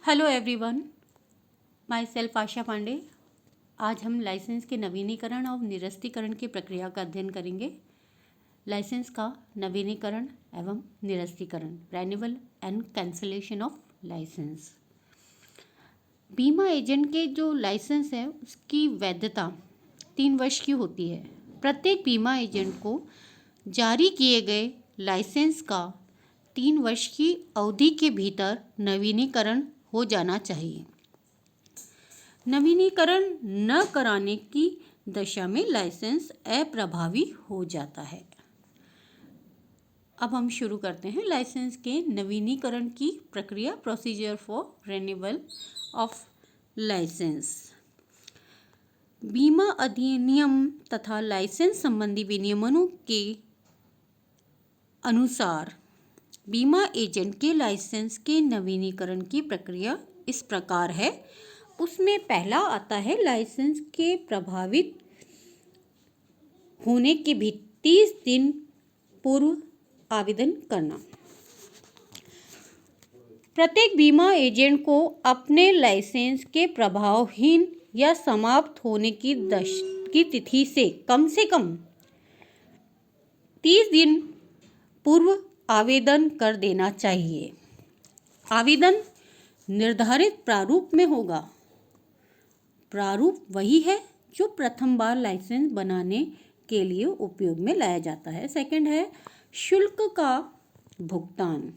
Hello everyone, my self आशा पांडे। आज हम licence के नवीनीकरण और निरस्तीकरण की प्रक्रिया का अध्ययन करेंगे। लाइसेंस का नवीनीकरण एवं निरस्तीकरण, renewal and cancellation of licence. बीमा एजेंट के जो लाइसेंस है उसकी वैधता 3 वर्ष की होती है। प्रत्येक बीमा एजेंट को जारी किए गए लाइसेंस का 3 वर्ष की अवधि के भीतर नवीनीकरण हो जाना चाहिए। नवीनीकरण न कराने की दशा में लाइसेंस अप्रभावी हो जाता है। अब हम शुरू करते हैं लाइसेंस के नवीनीकरण की प्रक्रिया, procedure for renewal of licence. बीमा अधिनियम तथा लाइसेंस संबंधी विनियमों के अनुसार बीमा एजेंट के लाइसेंस के नवीनीकरण की प्रक्रिया इस प्रकार है। उसमें पहला आता है लाइसेंस के प्रभावित होने के भी 30 दिन पूर्व आवेदन करना। प्रत्येक बीमा एजेंट को अपने लाइसेंस के प्रभावहीन या समाप्त होने की तिथि से कम 30 दिन पूर्व आवेदन कर देना चाहिए। आवेदन निर्धारित प्रारूप में होगा। प्रारूप वही है जो प्रथम बार लाइसेंस बनाने के लिए उपयोग में लाया जाता है। सेकंड है शुल्क का भुगतान।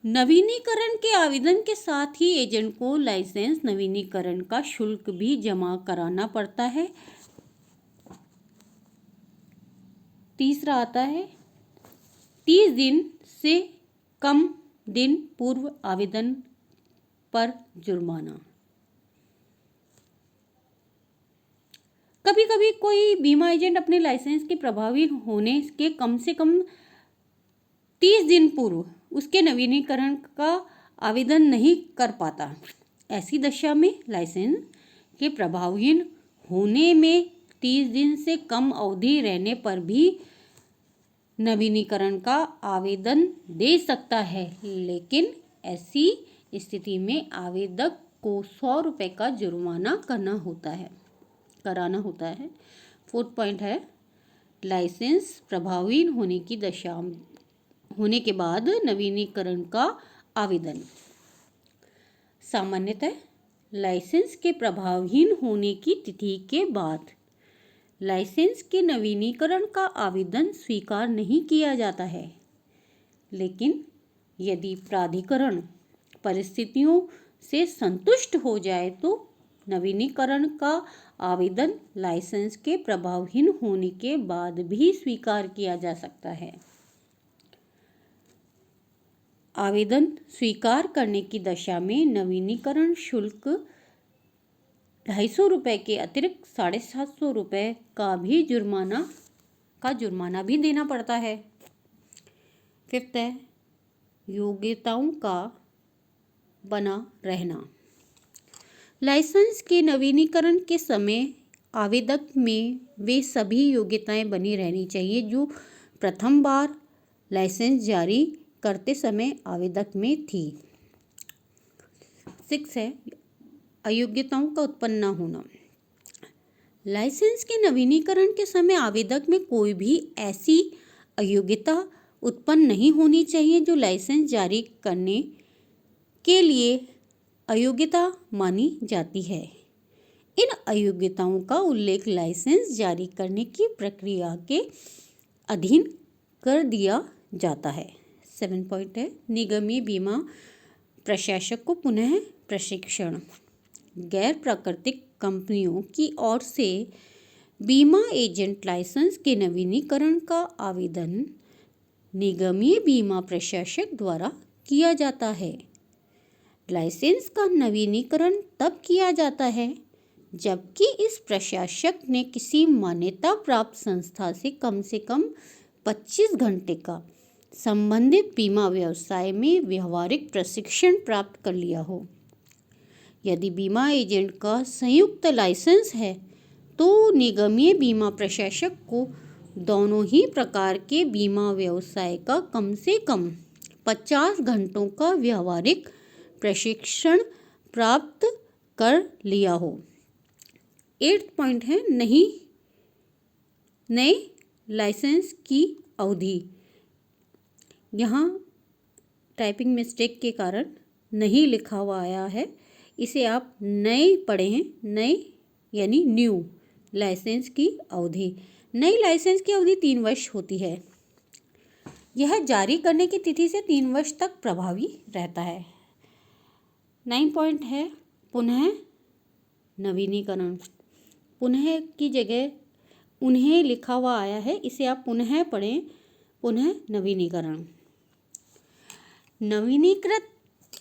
नवीनीकरण के आवेदन के साथ ही एजेंट को लाइसेंस नवीनीकरण का शुल्क भी जमा कराना पड़ता है। तीसरा आता है 30 दिन से कम दिन पूर्व आवेदन पर जुर्माना। कभी कभी कोई बीमा एजेंट अपने लाइसेंस के प्रभावी होने के कम से कम 30 दिन पूर्व उसके नवीनीकरण का आवेदन नहीं कर पाता। ऐसी दशा में लाइसेंस के प्रभावहीन होने में 30 दिन से कम अवधि रहने पर भी नवीनीकरण का आवेदन दे सकता है, लेकिन ऐसी स्थिति में आवेदक को 100 रुपये का जुर्माना कराना होता है। 4th पॉइंट है लाइसेंस प्रभावहीन होने के बाद नवीनीकरण का आवेदन। सामान्यतः लाइसेंस के प्रभावहीन होने की तिथि के बाद लाइसेंस के नवीनीकरण का आवेदन स्वीकार नहीं किया जाता है, लेकिन यदि प्राधिकरण परिस्थितियों से संतुष्ट हो जाए तो नवीनीकरण का आवेदन लाइसेंस के प्रभावहीन होने के बाद भी स्वीकार किया जा सकता है। आवेदन स्वीकार करने की दशा में नवीनीकरण शुल्क 250 रुपये के अतिरिक्त 750 रुपये का जुर्माना भी देना पड़ता है। 5th है योग्यताओं का बना रहना। लाइसेंस के नवीनीकरण के समय आवेदक में वे सभी योग्यताएं बनी रहनी चाहिए जो प्रथम बार लाइसेंस जारी करते समय आवेदक में थी। 6 है अयोग्यताओं का उत्पन्न न होना। लाइसेंस के नवीनीकरण के समय आवेदक में कोई भी ऐसी अयोग्यता उत्पन्न नहीं होनी चाहिए जो लाइसेंस जारी करने के लिए अयोग्यता मानी जाती है। इन अयोग्यताओं का उल्लेख लाइसेंस जारी करने की प्रक्रिया के अधीन कर दिया जाता है। 7 पॉइंट है निगमीय बीमा प्रशासक को पुनः प्रशिक्षण। गैर प्राकृतिक कंपनियों की ओर से बीमा एजेंट लाइसेंस के नवीनीकरण का आवेदन निगमीय बीमा प्रशासक द्वारा किया जाता है। लाइसेंस का नवीनीकरण तब किया जाता है जबकि इस प्रशासक ने किसी मान्यता प्राप्त संस्था से कम 25 घंटे का संबंधित बीमा व्यवसाय में व्यावहारिक प्रशिक्षण प्राप्त कर लिया हो। यदि बीमा एजेंट का संयुक्त लाइसेंस है तो निगमीय बीमा प्रशासक को दोनों ही प्रकार के बीमा व्यवसाय का कम से कम 50 घंटों का व्यावहारिक प्रशिक्षण प्राप्त कर लिया हो। 8th पॉइंट है नए लाइसेंस की अवधि। यहाँ टाइपिंग मिस्टेक के कारण नहीं लिखा हुआ आया है, इसे आप नए पढ़ें। नए यानी न्यू लाइसेंस की अवधि। नई लाइसेंस की अवधि 3 वर्ष होती है। यह जारी करने की तिथि से 3 वर्ष तक प्रभावी रहता है। 9 पॉइंट है पुनः नवीनीकरण। पुनः की जगह उन्हें लिखा हुआ आया है, इसे आप पुनः पढ़ें। पुनः नवीनीकरण। नवीनीकृत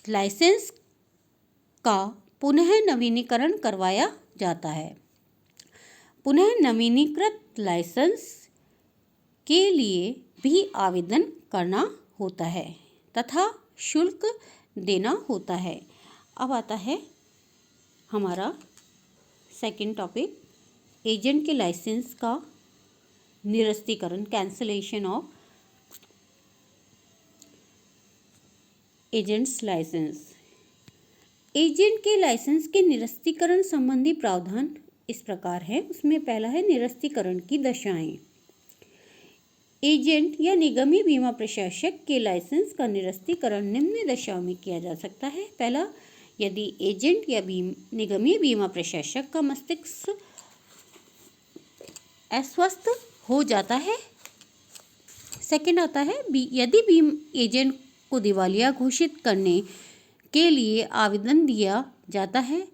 लाइसेंस का पुनः नवीनीकरण करवाया जाता है। पुनः नवीनीकृत लाइसेंस के लिए भी आवेदन करना होता है तथा शुल्क देना होता है। अब आता है हमारा सेकंड टॉपिक, एजेंट के लाइसेंस का निरस्तीकरण, cancellation of agents licence. Agent के लाइसेंस के निरस्तीकरण संबंधी प्रावधान इस प्रकार है। उसमें पहला है निरस्तीकरण की दशाएं। एजेंट या निगमीय बीमा प्रशासक के लाइसेंस का निरस्तीकरण निम्न दशाओं में किया जा सकता है। पहला, यदि एजेंट या निगमीय बीमा प्रशासक का मस्तिष्क अस्वस्थ हो जाता है। सेकंड आता है यदि एजेंट को दिवालिया घोषित करने के लिए आवेदन दिया जाता है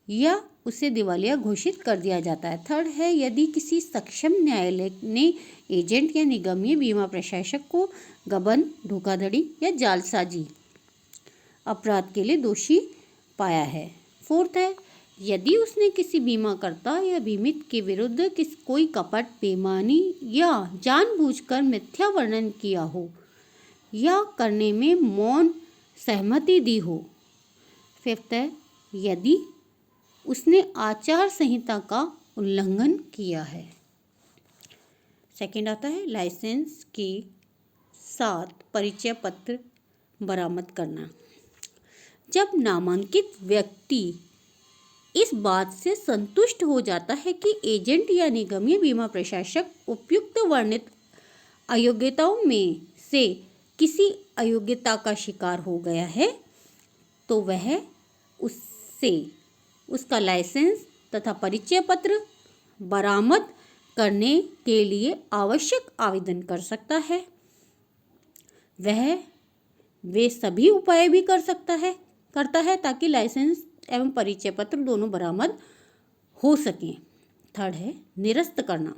या उसे दिवालिया घोषित कर दिया जाता है। थर्ड है यदि किसी सक्षम न्यायालय ने एजेंट या निगमीय बीमा प्रशासक को गबन, धोखाधड़ी या जालसाजी अपराध के लिए दोषी पाया है। फोर्थ है यदि उसने किसी बीमाकर्ता या बीमित के विरुद्ध कोई कपट, बेईमानी या जानबूझकर मिथ्या वर्णन किया हो या करने में मौन सहमति दी हो। फिफ्थ है यदि उसने आचार संहिता का उल्लंघन किया है। सेकंड आता है लाइसेंस के साथ परिचय पत्र बरामद करना। जब नामांकित व्यक्ति इस बात से संतुष्ट हो जाता है कि एजेंट या निगमीय बीमा प्रशासक उपयुक्त वर्णित अयोग्यताओं में से किसी अयोग्यता का शिकार हो गया है, तो वह उसका लाइसेंस तथा परिचय पत्र बरामद करने के लिए आवश्यक आवेदन कर सकता है। वे सभी उपाय भी करता है ताकि लाइसेंस एवं परिचय पत्र दोनों बरामद हो सकें। थर्ड है निरस्त करना।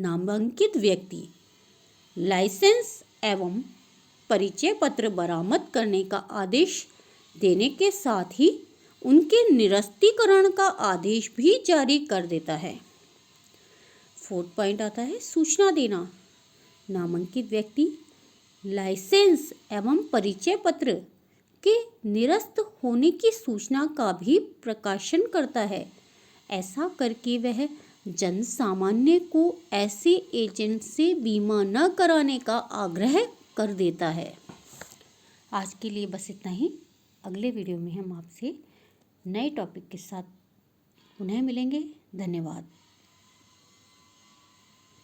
नामांकित व्यक्ति लाइसेंस एवं परिचय पत्र बरामद करने का आदेश देने के साथ ही उनके निरस्तीकरण का आदेश भी जारी कर देता है। फोर्थ पॉइंट आता है सूचना देना। नामांकित व्यक्ति लाइसेंस एवं परिचय पत्र के निरस्त होने की सूचना का भी प्रकाशन करता है। ऐसा करके वह जन सामान्य को ऐसे एजेंट से बीमा न कराने का आग्रह कर देता है। आज के लिए बस इतना ही। अगले वीडियो में हम आपसे नए टॉपिक के साथ पुनः मिलेंगे। धन्यवाद।